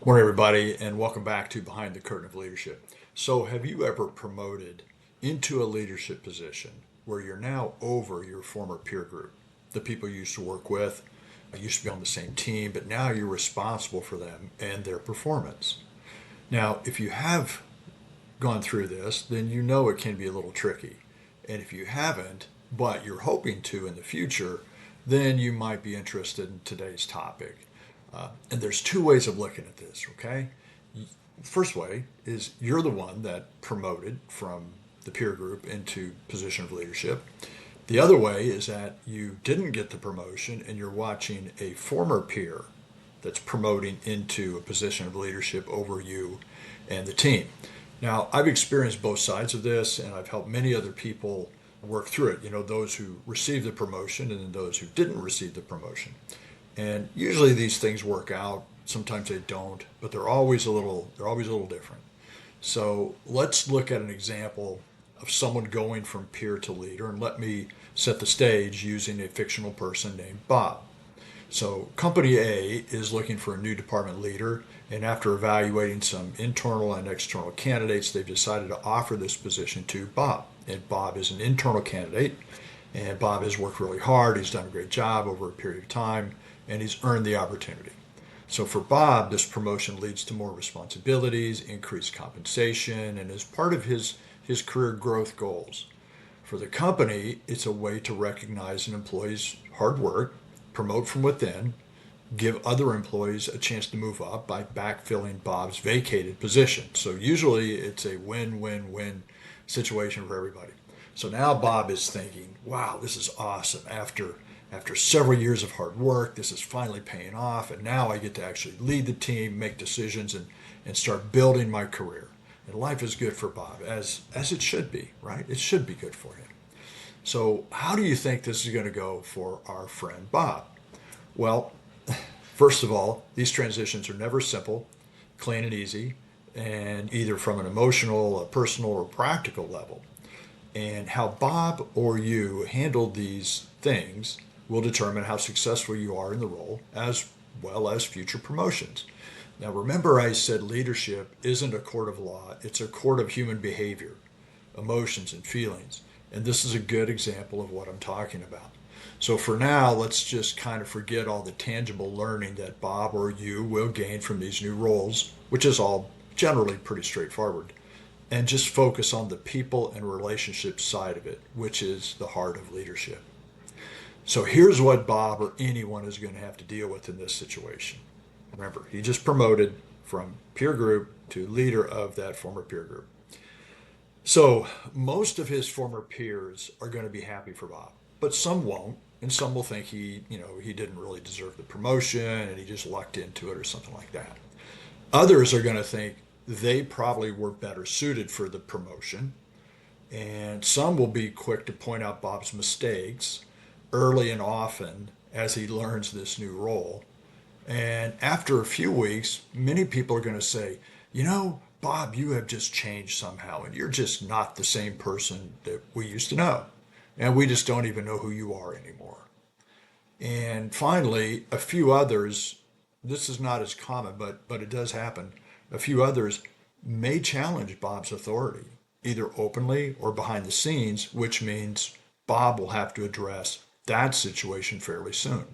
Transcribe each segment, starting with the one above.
Morning, everybody, and welcome back to Behind the Curtain of Leadership. So, have you ever promoted into a leadership position where you're now over your former peer group, the people you used to work with, used to be on the same team, but now you're responsible for them and their performance? Now, if you have gone through this, then you know it can be a little tricky. And if you haven't, but you're hoping to in the future, then you might be interested in today's topic. And there's two ways of looking at this, okay? First way is you're the one that promoted from the peer group into position of leadership. The other way is that you didn't get the promotion and you're watching a former peer that's promoting into a position of leadership over you and the team. Now, I've experienced both sides of this and I've helped many other people work through it. Those who received the promotion and then those who didn't receive the promotion. And usually these things work out. Sometimes they don't, but they're always a little different. So let's look at an example of someone going from peer to leader, and let me set the stage using a fictional person named Bob. So company A is looking for a new department leader, and after evaluating some internal and external candidates, they've decided to offer this position to Bob. And Bob is an internal candidate, and Bob has worked really hard. He's done a great job over a period of time, and he's earned the opportunity. So for Bob, this promotion leads to more responsibilities, increased compensation, and is part of his career growth goals. For the company, it's a way to recognize an employee's hard work, promote from within, give other employees a chance to move up by backfilling Bob's vacated position. So usually it's a win-win-win situation for everybody. So now Bob is thinking, wow, this is awesome. After several years of hard work, this is finally paying off, and now I get to actually lead the team, make decisions, and start building my career. And life is good for Bob, as it should be, right? It should be good for him. So how do you think this is going to go for our friend Bob? Well, first of all, these transitions are never simple, clean and easy, and either from an emotional, a personal, or practical level. And how Bob or you handle these things will determine how successful you are in the role as well as future promotions. Now, remember, I said leadership isn't a court of law, it's a court of human behavior, emotions, and feelings. And this is a good example of what I'm talking about. So for now, let's just kind of forget all the tangible learning that Bob or you will gain from these new roles, which is all generally pretty straightforward, and just focus on the people and relationship side of it, which is the heart of leadership. So here's what Bob or anyone is going to have to deal with in this situation. Remember, he just promoted from peer group to leader of that former peer group. So most of his former peers are going to be happy for Bob, but some won't, and some will think he didn't really deserve the promotion and he just lucked into it or something like that. Others are going to think they probably were better suited for the promotion, and some will be quick to point out Bob's mistakes early and often as he learns this new role. And after a few weeks, many people are going to say, Bob, you have just changed somehow, and you're just not the same person that we used to know. And we just don't even know who you are anymore. And finally, a few others, this is not as common, but it does happen. A few others may challenge Bob's authority, either openly or behind the scenes, which means Bob will have to address that situation fairly soon.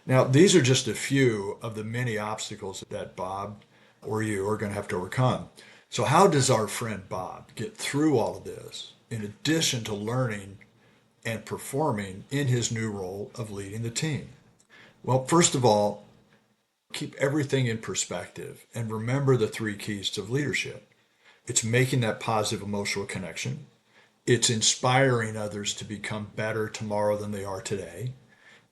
Now, these are just a few of the many obstacles that Bob or you are going to have to overcome. So how does our friend Bob get through all of this in addition to learning and performing in his new role of leading the team? Well, first of all, keep everything in perspective and remember the three keys to leadership. It's making that positive emotional connection. It's inspiring others to become better tomorrow than they are today.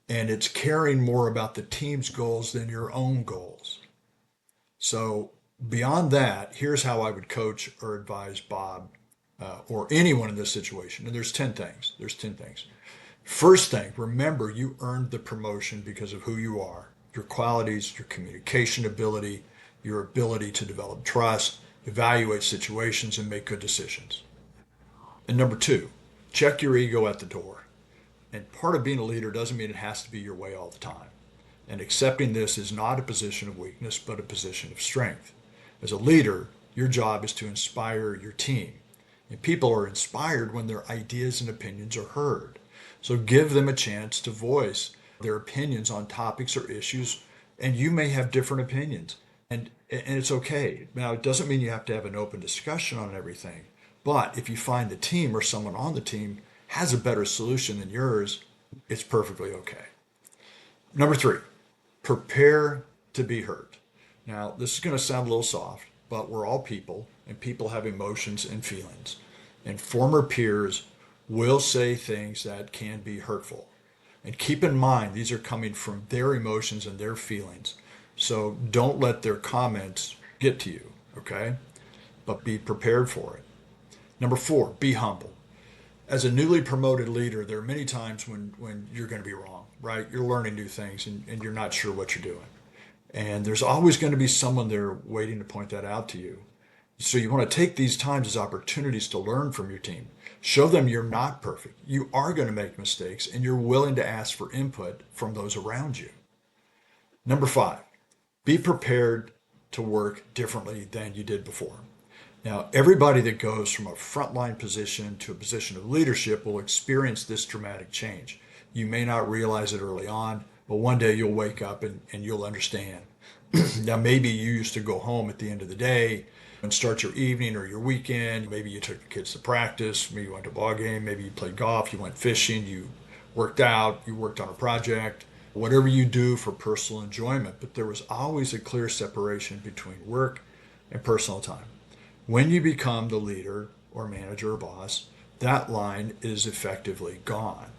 And it's caring more about the team's goals than your own goals. So beyond that, here's how I would coach or advise Bob or anyone in this situation. And there's 10 things. There's 10 things. First thing, remember you earned the promotion because of who you are, your qualities, your communication ability, your ability to develop trust, evaluate situations, and make good decisions. And number two, check your ego at the door. And part of being a leader doesn't mean it has to be your way all the time. And accepting this is not a position of weakness, but a position of strength. As a leader, your job is to inspire your team. And people are inspired when their ideas and opinions are heard. So give them a chance to voice their opinions on topics or issues, and you may have different opinions. And it's okay. Now, it doesn't mean you have to have an open discussion on everything, but if you find the team or someone on the team has a better solution than yours, it's perfectly okay. Number 3, prepare to be heard. Now, this is going to sound a little soft, but we're all people, and people have emotions and feelings. And former peers will say things that can be hurtful. And keep in mind, these are coming from their emotions and their feelings. So don't let their comments get to you, okay? But be prepared for it. Number 4, be humble. As a newly promoted leader, there are many times when you're going to be wrong, right? You're learning new things and you're not sure what you're doing. And there's always going to be someone there waiting to point that out to you. So you want to take these times as opportunities to learn from your team. Show them you're not perfect. You are going to make mistakes and you're willing to ask for input from those around you. Number 5, be prepared to work differently than you did before. Now, everybody that goes from a frontline position to a position of leadership will experience this dramatic change. You may not realize it early on, but one day you'll wake up and you'll understand. Now, maybe you used to go home at the end of the day and start your evening or your weekend. Maybe you took the kids to practice, maybe you went to a ball game, maybe you played golf, you went fishing, you worked out, you worked on a project, whatever you do for personal enjoyment. But there was always a clear separation between work and personal time. When you become the leader or manager or boss, that line is effectively gone.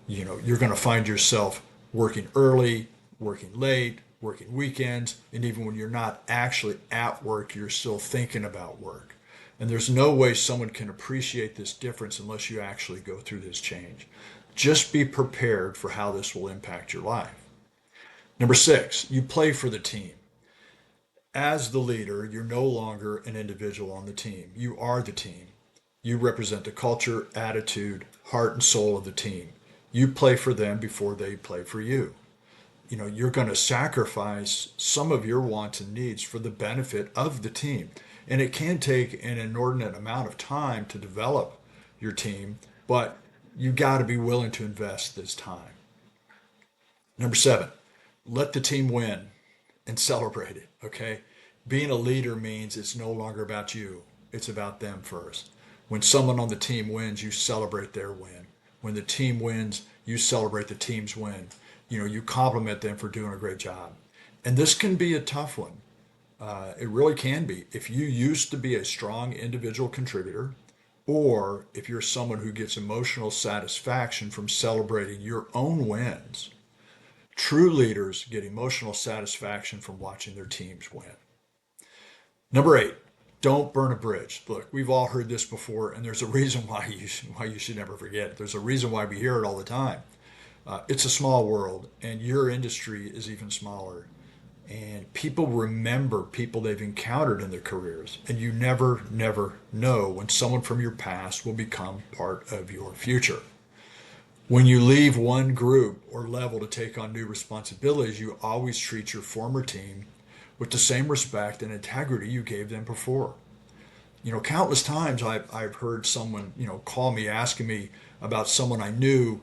You're going to find yourself working early, working late, working weekends, and even when you're not actually at work, you're still thinking about work. And there's no way someone can appreciate this difference unless you actually go through this change. Just be prepared for how this will impact your life. Number 6, you play for the team. As the leader, you're no longer an individual on the team. You are the team. You represent the culture, attitude, heart, and soul of the team. You play for them before they play for you. You're going to sacrifice some of your wants and needs for the benefit of the team. And it can take an inordinate amount of time to develop your team, but you got to be willing to invest this time. Number 7, let the team win and celebrate it, okay? Being a leader means it's no longer about you. It's about them first. When someone on the team wins, you celebrate their win. When the team wins, you celebrate the team's win. You compliment them for doing a great job. And this can be a tough one. It really can be. If you used to be a strong individual contributor, or if you're someone who gets emotional satisfaction from celebrating your own wins, true leaders get emotional satisfaction from watching their teams win. Number 8, don't burn a bridge. Look, we've all heard this before, and there's a reason why you should never forget it. There's a reason why we hear it all the time. It's a small world, and your industry is even smaller. And people remember people they've encountered in their careers, and you never know when someone from your past will become part of your future. When you leave one group or level to take on new responsibilities, you always treat your former team with the same respect and integrity you gave them before. Countless times I've heard someone, call me asking me about someone I knew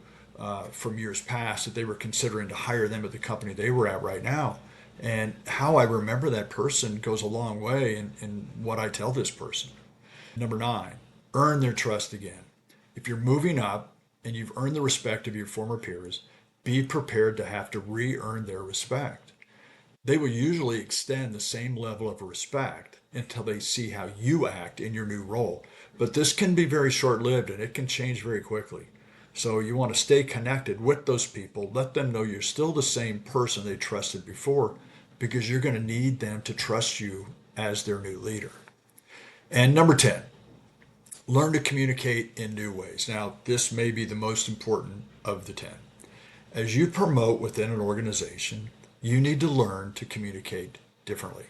from years past that they were considering to hire them at the company they were at right now. And how I remember that person goes a long way in what I tell this person. Number 9, earn their trust again. If you're moving up and you've earned the respect of your former peers, be prepared to have to re-earn their respect. They will usually extend the same level of respect until they see how you act in your new role. But this can be very short-lived and it can change very quickly. So you want to stay connected with those people. Let them know you're still the same person they trusted before, because you're going to need them to trust you as their new leader. And number 10, learn to communicate in new ways. Now, this may be the most important of the 10. As you promote within an organization, you need to learn to communicate differently.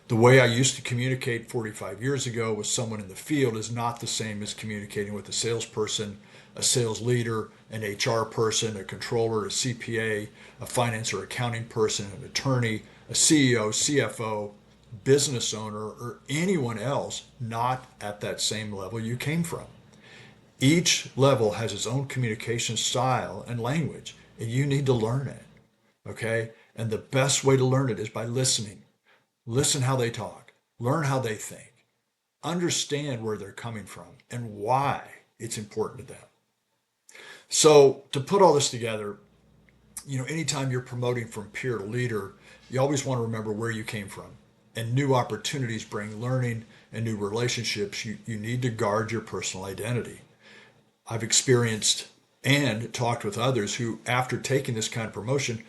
The way I used to communicate 45 years ago with someone in the field is not the same as communicating with a salesperson, a sales leader, an HR person, a controller, a CPA, a finance or accounting person, an attorney, a CEO, CFO, business owner, or anyone else not at that same level you came from. Each level has its own communication style and language, and you need to learn it. Okay? And the best way to learn it is by listening. Listen how they talk, learn how they think, understand where they're coming from and why it's important to them. So, to put all this together, anytime you're promoting from peer to leader, you always want to remember where you came from. And new opportunities bring learning and new relationships. You need to guard your personal identity. I've experienced and talked with others who, after taking this kind of promotion,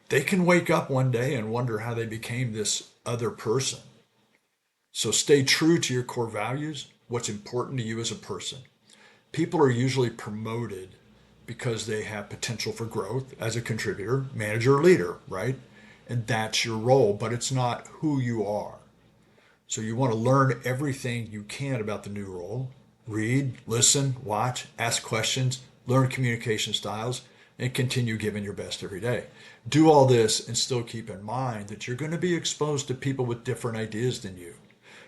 they can wake up one day and wonder how they became this other person. So stay true to your core values, what's important to you as a person. People are usually promoted because they have potential for growth as a contributor, manager, or leader, right? And that's your role, but it's not who you are. So you want to learn everything you can about the new role. Read, listen, watch, ask questions, learn communication styles, and continue giving your best every day. Do all this and still keep in mind that you're going to be exposed to people with different ideas than you,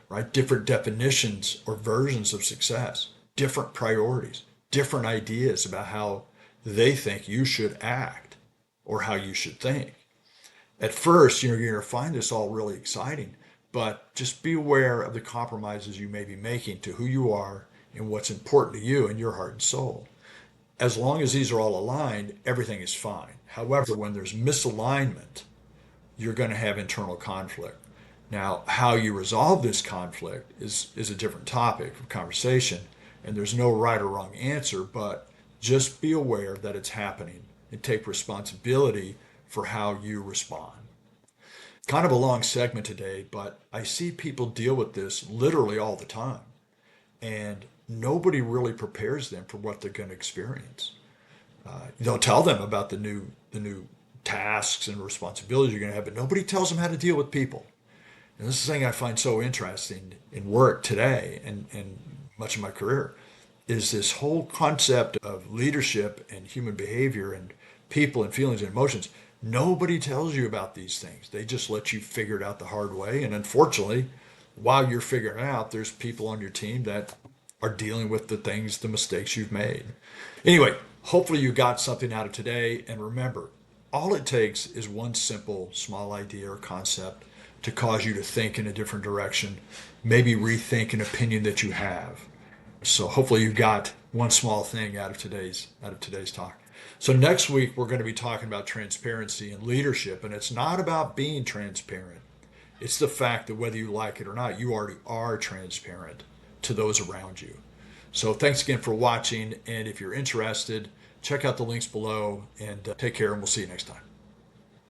right? Different definitions or versions of success, different priorities, different ideas about how they think you should act or how you should think. At first, you're going to find this all really exciting, but just be aware of the compromises you may be making to who you are and what's important to you in your heart and soul. As long as these are all aligned, everything is fine. However, when there's misalignment, you're going to have internal conflict. Now, how you resolve this conflict is a different topic of conversation, and there's no right or wrong answer, but just be aware that it's happening and take responsibility for how you respond. Kind of a long segment today, but I see people deal with this literally all the time, and nobody really prepares them for what they're going to experience. They'll tell them about the new tasks and responsibilities you're going to have, but nobody tells them how to deal with people. And this is the thing I find so interesting in work today and much of my career is this whole concept of leadership and human behavior and people and feelings and emotions. Nobody tells you about these things. They just let you figure it out the hard way. And unfortunately, while you're figuring it out, there's people on your team that are dealing with the mistakes you've made. Anyway, hopefully you got something out of today. And remember, all it takes is one simple, small idea or concept to cause you to think in a different direction, maybe rethink an opinion that you have. So hopefully you got one small thing out of today's talk. So next week we're going to be talking about transparency and leadership, and it's not about being transparent. It's the fact that whether you like it or not, you already are transparent to those around you. So thanks again for watching, and if you're interested, check out the links below, and take care, and we'll see you next time.